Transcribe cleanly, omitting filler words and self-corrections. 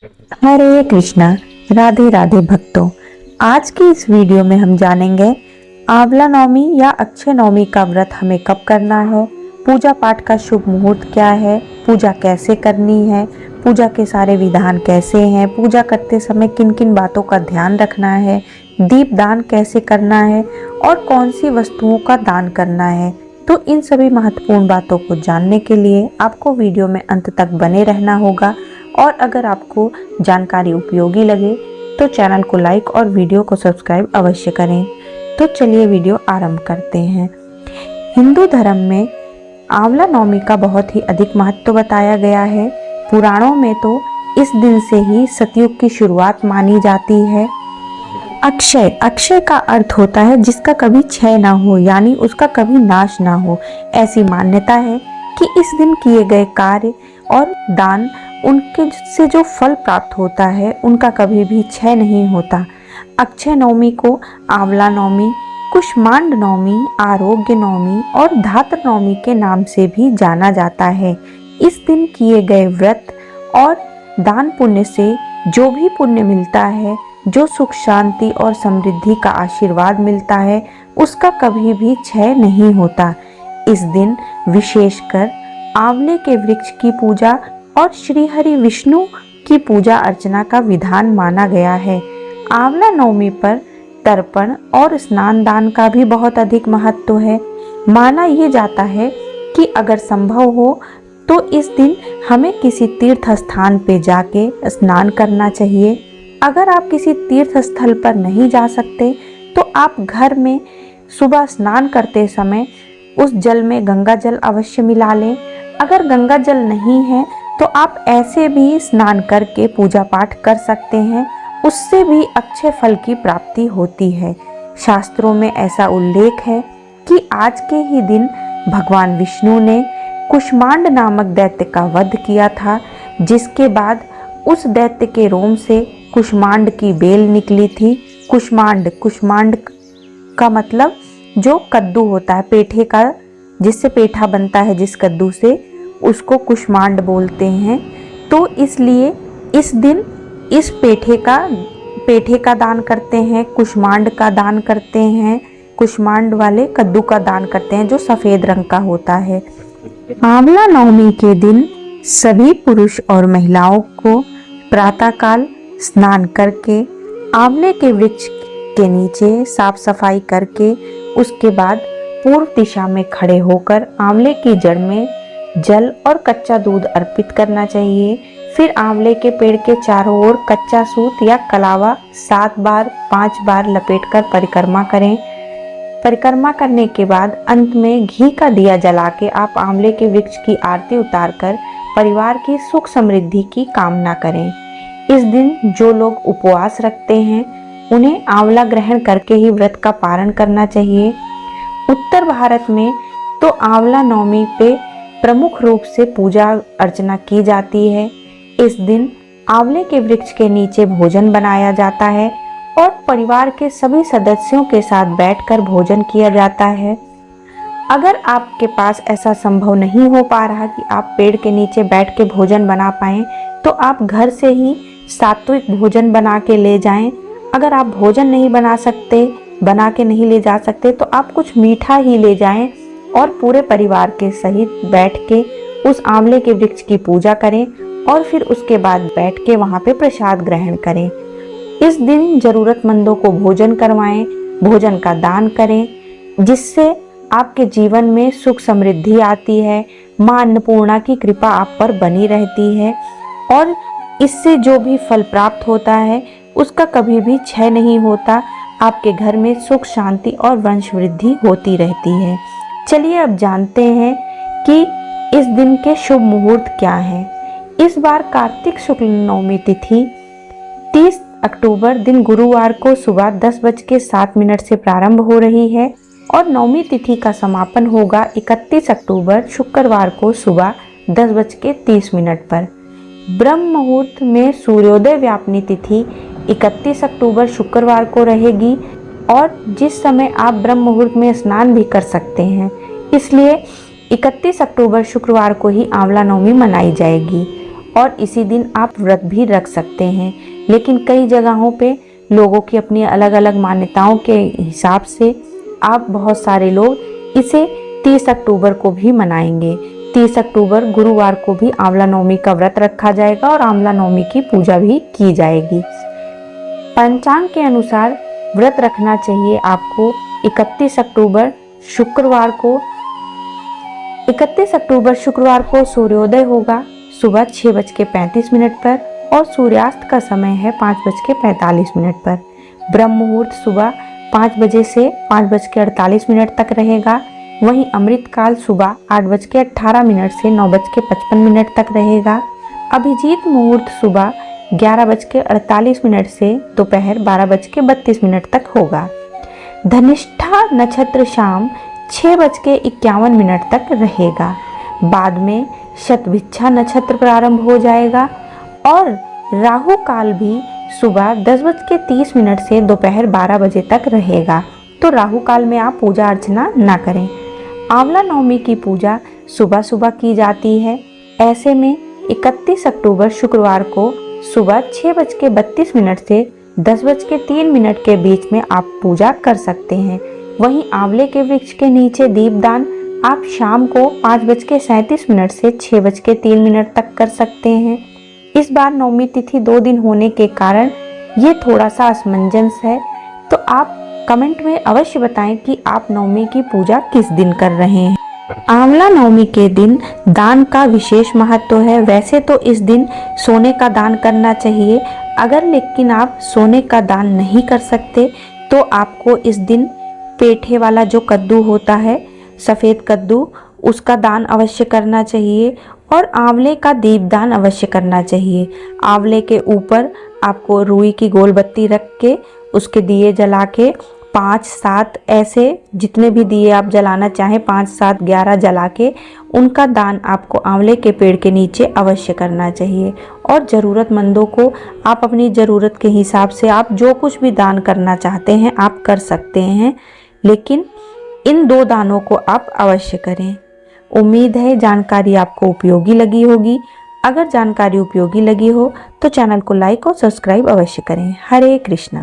हरे कृष्णा। राधे राधे भक्तों। आज की इस वीडियो में हम जानेंगे आंवला नवमी या अक्षय नवमी का व्रत हमें कब करना है, पूजा पाठ का शुभ मुहूर्त क्या है, पूजा कैसे करनी है, पूजा के सारे विधान कैसे हैं, पूजा करते समय किन किन बातों का ध्यान रखना है, दीप दान कैसे करना है और कौन सी वस्तुओं का दान करना है। तो इन सभी महत्वपूर्ण बातों को जानने के लिए आपको वीडियो में अंत तक बने रहना होगा। और अगर आपको जानकारी उपयोगी लगे तो चैनल को लाइक और वीडियो को सब्सक्राइब अवश्य करें। तो चलिए वीडियो आरंभ करते हैं। हिंदू धर्म में आंवला नवमी का बहुत ही अधिक महत्व बताया गया है। पुराणों में तो इस दिन से ही सतयुग की शुरुआत मानी जाती है। अक्षय अक्षय का अर्थ होता है जिसका कभी क्षय ना हो, यानी उसका कभी नाश ना हो। ऐसी मान्यता है कि इस दिन किए गए कार्य और दान, उनके से जो फल प्राप्त होता है उनका कभी भी क्षय नहीं होता। अक्षय नवमी को आंवला नवमी, कुष्मांड नवमी, आरोग्य नवमी और धात्र नवमी के नाम से भी जाना जाता है। इस दिन किए गए व्रत और दान पुण्य से जो भी पुण्य मिलता है, जो सुख शांति और समृद्धि का आशीर्वाद मिलता है, उसका कभी भी क्षय नहीं होता। इस दिन विशेषकर आंवले के वृक्ष की पूजा और श्री हरि विष्णु की पूजा अर्चना का विधान माना गया है। आंवला नवमी पर तर्पण और स्नान दान का भी बहुत अधिक महत्व है। माना यह जाता है कि अगर संभव हो तो इस दिन हमें किसी तीर्थ स्थान पे जाके स्नान करना चाहिए। अगर आप किसी तीर्थ स्थल पर नहीं जा सकते तो आप घर में सुबह स्नान करते समय उस जल में गंगा जल अवश्य मिला लें। अगर गंगा जल नहीं है तो आप ऐसे भी स्नान करके पूजा पाठ कर सकते हैं, उससे भी अच्छे फल की प्राप्ति होती है। शास्त्रों में ऐसा उल्लेख है कि आज के ही दिन भगवान विष्णु ने कुष्मांड नामक दैत्य का वध किया था, जिसके बाद उस दैत्य के रोम से कुष्मांड की बेल निकली थी। कुष्मांड कुष्मांड का मतलब जो कद्दू होता है, पेठे का, जिससे पेठा बनता है, जिस कद्दू से, उसको कुष्मांड बोलते हैं। तो इसलिए इस दिन इस पेठे का दान करते हैं, कुष्मांड का दान करते हैं, कुष्मांड वाले कद्दू का दान करते हैं जो सफेद रंग का होता है। आंवला नवमी के दिन सभी पुरुष और महिलाओं को प्रातःकाल स्नान करके आंवले के वृक्ष के नीचे साफ सफाई करके उसके बाद पूर्व दिशा में खड़े होकर आंवले की जड़ में जल और कच्चा दूध अर्पित करना चाहिए। फिर आंवले के पेड़ के चारों ओर कच्चा सूत या कलावा 7 बार 5 बार लपेटकर परिक्रमा करें। परिक्रमा करने के बाद अंत में घी का दिया जला के आप आंवले के वृक्ष की आरती उतारकर परिवार की सुख समृद्धि की कामना करें। इस दिन जो लोग उपवास रखते हैं उन्हें आंवला ग्रहण करके ही व्रत का पारण करना चाहिए। उत्तर भारत में तो आंवला नवमी पे प्रमुख रूप से पूजा अर्चना की जाती है। इस दिन आंवले के वृक्ष के नीचे भोजन बनाया जाता है और परिवार के सभी सदस्यों के साथ बैठकर भोजन किया जाता है। अगर आपके पास ऐसा संभव नहीं हो पा रहा कि आप पेड़ के नीचे बैठ के भोजन बना पाएं, तो आप घर से ही सात्विक भोजन बना के ले जाएं। अगर आप भोजन नहीं बना के नहीं ले जा सकते तो आप कुछ मीठा ही ले जाएं और पूरे परिवार के सहित बैठ के उस आंवले के वृक्ष की पूजा करें और फिर उसके बाद बैठ के वहाँ पे प्रसाद ग्रहण करें। इस दिन जरूरतमंदों को भोजन करवाएं, भोजन का दान करें, जिससे आपके जीवन में सुख समृद्धि आती है। माँ अन्नपूर्णा की कृपा आप पर बनी रहती है और इससे जो भी फल प्राप्त होता है उसका कभी भी क्षय नहीं होता। आपके घर में सुख शांति और वंश वृद्धि होती रहती है। चलिए अब जानते हैं कि इस दिन के शुभ मुहूर्त क्या हैं। इस बार कार्तिक शुक्ल नवमी तिथि 30 अक्टूबर दिन गुरुवार को सुबह 10:07 से प्रारंभ हो रही है और नवमी तिथि का समापन होगा 31 अक्टूबर शुक्रवार को सुबह 10:30 पर। ब्रह्म मुहूर्त में सूर्योदय व्यापनी तिथि 31 अक्टूबर शुक्रवार को रहेगी और जिस समय आप ब्रह्म मुहूर्त में स्नान भी कर सकते हैं, इसलिए 31 अक्टूबर शुक्रवार को ही आंवला नवमी मनाई जाएगी। और इसी दिन आप व्रत भी रख सकते हैं। लेकिन कई जगहों पे लोगों की अपनी अलग अलग मान्यताओं के हिसाब से आप बहुत सारे लोग इसे 30 अक्टूबर को भी मनाएंगे। 30 अक्टूबर गुरुवार को भी आंवला नवमी का व्रत रखा जाएगा और आंवला नवमी की पूजा भी की जाएगी। पंचांग के अनुसार व्रत रखना चाहिए आपको 31 अक्टूबर शुक्रवार को सूर्योदय होगा सुबह 6:35 पर और सूर्यास्त का समय है 5:45 पर। ब्रह्म मुहूर्त सुबह 5 बजे से 5:48 तक रहेगा। वहीं अमृत काल सुबह 8:18 से 9:55 तक रहेगा। अभिजीत मुहूर्त सुबह 11:48 से दोपहर 12:32 तक होगा। धनिष्ठा नक्षत्र शाम 6:51 तक रहेगा। बाद में शतभिच्छा नक्षत्र प्रारंभ हो जाएगा और राहु काल भी सुबह 10:30 से दोपहर 12 बजे तक रहेगा। तो राहु काल में आप पूजा अर्चना ना करें। आंवला नवमी की पूजा सुबह सुबह की जाती है। ऐसे में 31 अक्टूबर शुक्रवार को सुबह 6:32 से 10:03 के बीच में आप पूजा कर सकते हैं। वहीं आंवले के वृक्ष के नीचे दीपदान आप शाम को 5:37 से 6:03 तक कर सकते हैं। इस बार नवमी तिथि 2 दिन होने के कारण ये थोड़ा सा असमंजस है, तो आप कमेंट में अवश्य बताएं कि आप नवमी की पूजा किस दिन कर रहे हैं। आंवला नवमी के दिन दान का विशेष महत्व है। वैसे तो इस दिन सोने का दान करना चाहिए, अगर लेकिन आप सोने का दान नहीं कर सकते तो आपको इस दिन पेठे वाला जो कद्दू होता है, सफ़ेद कद्दू, उसका दान अवश्य करना चाहिए और आंवले का दीपदान अवश्य करना चाहिए। आंवले के ऊपर आपको रुई की गोल बत्ती रख के उसके दिए जला के 5-7 ऐसे जितने भी दिए आप जलाना चाहें 5-7 11 जला के उनका दान आपको आंवले के पेड़ के नीचे अवश्य करना चाहिए। और ज़रूरतमंदों को आप अपनी ज़रूरत के हिसाब से आप जो कुछ भी दान करना चाहते हैं आप कर सकते हैं, लेकिन इन 2 दानों को आप अवश्य करें। उम्मीद है जानकारी आपको उपयोगी लगी होगी। अगर जानकारी उपयोगी लगी हो तो चैनल को लाइक और सब्सक्राइब अवश्य करें। हरे कृष्णा।